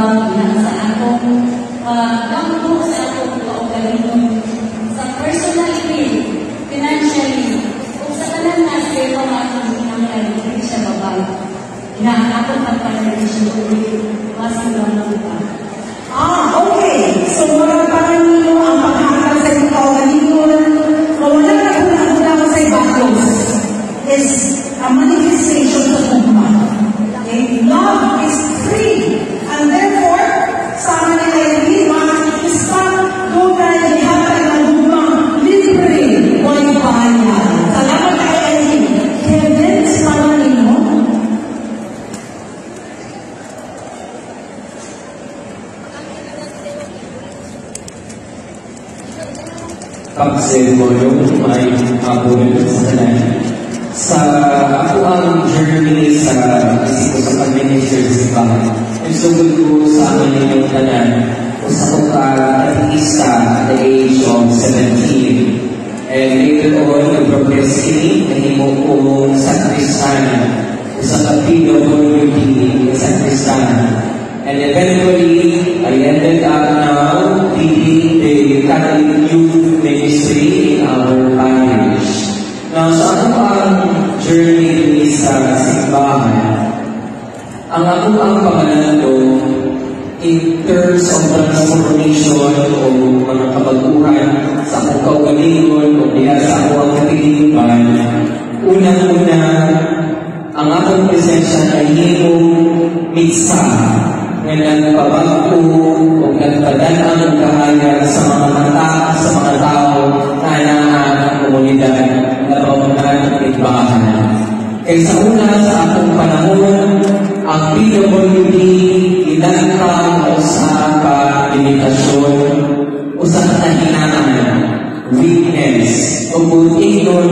sa akong kampo sa akong kaugalingon sa personally, financially, o sa tanan na sa mga hindi siya babay. Inaanapon ang panagisyon ulit. Masing lang ba? Okay. So, mga panganino ang pagkakal sa iyong kaugalingon, mawala na kung sa ibagos is a manifestation sa tugma. Okay? Love is free. And therefore, sa amin nila yung mga isa, doon tayo ihatay ng tugma, libre, walang bayan. Salamat kayo Elohim. Kevin, sa panganino, pag-sermono ay abulot sa tanan. Sa ako ang journey sa isip sa pag-minister sa bahay. Ang sugod ko sa amin ninyong tanan sa pagka-artista at the age of 17. And later on, nag-progress kini na himo kong sakristan sa PWD sa Kristan. And eventually, I ended up now leading the Catholic Youth Ministry in our parish. Now, sa ako ang journey sa simbahan, ang ako ang pangalan in terms of transformation o mga kabaguhan sa akong kaugalingon o kaya sa ako ang katilipan, unang-una, ang akong presensya ay himong miksa na nagpabago o nagpadaan ang kahayag sa mga tao na naan ang komunidad na pamunan at itbahan. Kaysa una sa akong panahon, ang PWD inantang o sa limitasyon o sa kahinaan, weakness, o buti nun,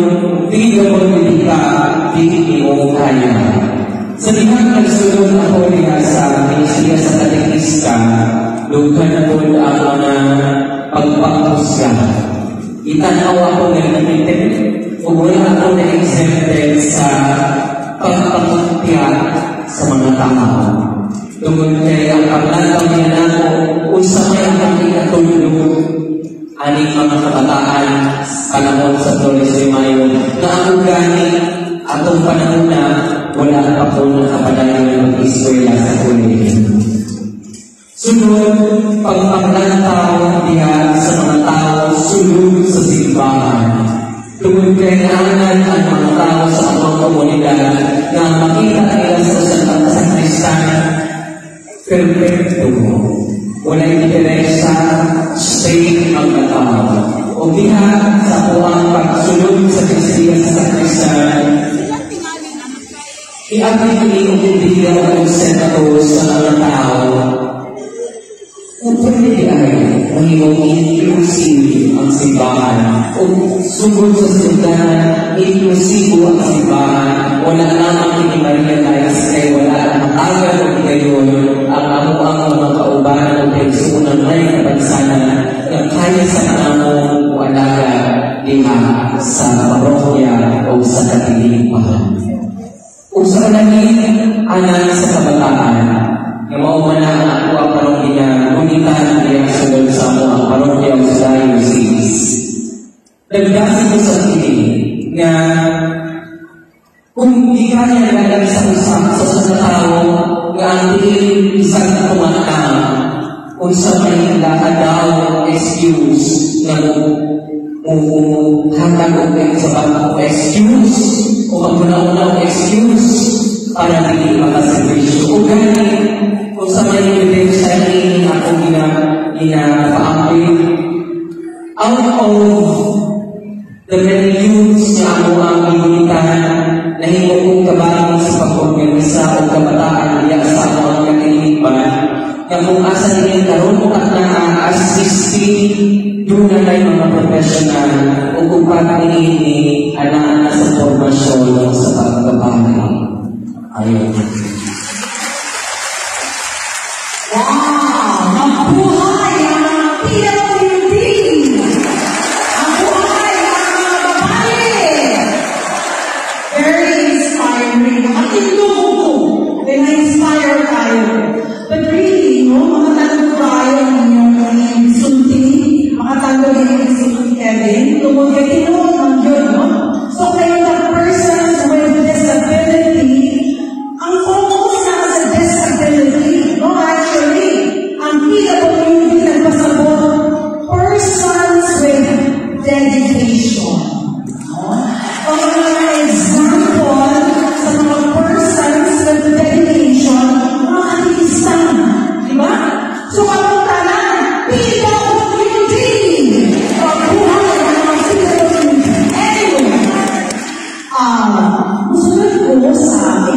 PWD ka, hindi mo kaya. Sa dihang nagsunod ako niya sa ministriya sa katekista, lughan ko ang mga pagpapusga. Itanaw ako na limited o wala ako na exempted sa pagpaputya sa mga tao. Tungkol kaya ang paglataw niya na ako kung sa may ang ikatulog aning mga kabataan kalamon sa Flores de Mayo na ang gani atong panahon na wala pa po nakapadayon ng mag-istorya sa kolehiyo. Sunod, pagpaglantaw diya sa mga tao sunod sa simbahan. Tungkol kailangan ang mga tao sa mga komunidad na makita nila sa Kristan perfecto. Walang interesa, state ang tao. O diha sa puwang pagsunod sa Kristiyan sa Kristan, i-activate ang bibigyan ng senator sa mga tao. Kung pwede ay mahimong inclusive ang simbahan. Kung sugod sa simbahan, inclusive ang simbahan. Wala namang ini-marialize kay wala ang matagal o ngayon ang amuang mga kaubahan o kayo sa unang may kapansanan na kaya sa kanamong walaga diha sa parokya o sa katilipahan. Kung sa kanangin, anak sa kabataan, na maumana ang ako ang parokya, unitan niya sunod sa mo ang parokya o sa diocese. Nagdasin ko sa tingin na kung di kaya nagagawin sa usap sa tao na ang tingin isang tumatang kung sa may lakadaw excuse na hanggang o kayo sa bangko excuse o magmuna-una excuse para hindi makaservisyo. O gani, kung sa may ebidensya ni ako ginapaambil out of the many youths na ako ang imunitan na hindi kong kabahin sa pag-organisa o kabataan niya sa ako ang katilipan na kung asa niya karoon at na-assisting doon na tayo mga professional o kung paano ini anak sa formasyon sa pagkabahay. Ayun. Wow! Mabuhay ang PWD! Mabuhay ang mga babae! Very inspiring. At ito ko, na-inspire tayo. But really, no?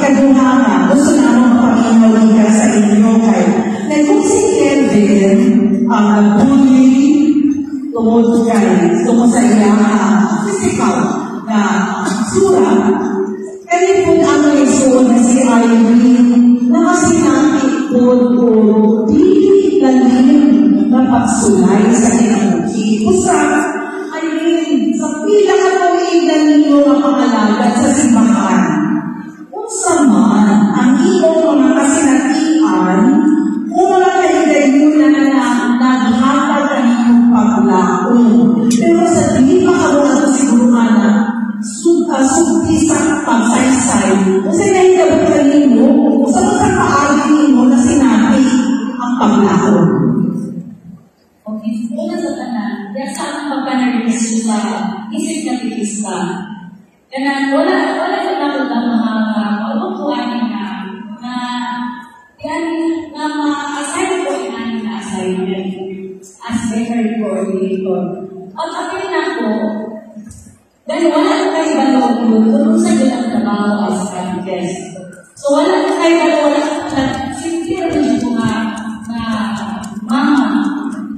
kaduhanga, gusto naman mapapinawin ka sa inyo kay na kung si Kevin ang nag-bully tungkol sa iyang physical na sura, kaya po ang isuon na si Irene na masinabi po di lalim na pagsulay sa kinabuhi. Kusa, Irene, sa pila ka pawin na ninyo ang pangalagat sa simbahan, man, ang iyong mga kasinatian, kung mga kailangan nyo na naghatag ang iyong paglaong. Pero sa hindi pa karoon at siguruhan na sugti sa pagsaysay, kasi nahigabutan ninyo, sa pagkakaali ninyo na sinati ang paglaong. Okay, una sa tanan, yan sa ang pagkanarigis sa isip na pilista. Kaya wala ko na mga pagkukuhanin na yan na ma-assign ko yan na assignment as record coordinator. Ang akin na ko, dahil wala ko kayo balog doon sa ganang trabaho as guest. So wala ko kayo balog, sincere rin ko nga na mama,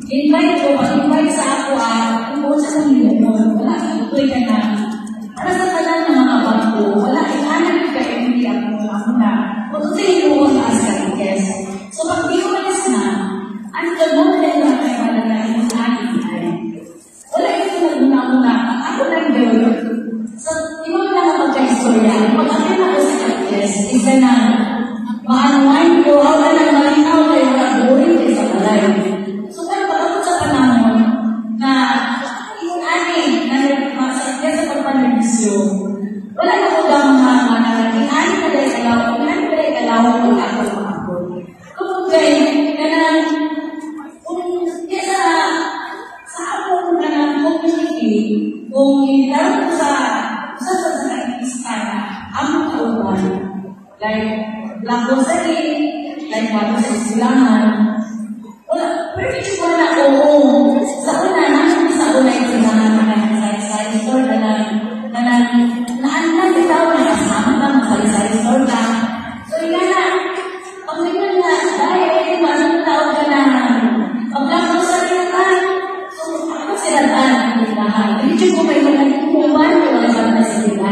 invite ko, invite sa ako kung sa kanila mo, wala ko ito ka na para sa tanan ng mga bago, wala inanan ka hindi ako na. Kung ito yung na as guest. So pag di ko malas na, ang gano'n na kayo malagay mo sa akin ay, wala ito nagmuna-muna. Ako lang yun. So, di mo na magka-istorya. Pag akin ako sa guest, isa na, ma-unwind ko, ako na malinaw kayo na boring kayo sa balay. So, pero pag ako sa panahon, na yung ani, na nagmasakya sa pagpanagvisyo, wala na ko lang mga inani na dahil kalaw, inani na dahil kalaw, wala ako makapon. Kung kayo, sa ako na community, kung inilaro ko sa nag-iista na among kauban, like Black Rosary, like Wato sa Silangan, wala, perfect ko na oo. Sa una, namin sa una yung sinahan sa store na bitaw na kasama na sa store ka. So, ika na, pag naman na, dahil masang tao ka na, pag Black Rosary na ka, so, ako sila daan, hindi lahat. Hindi ko may mga kukuman, wala sa mga sila.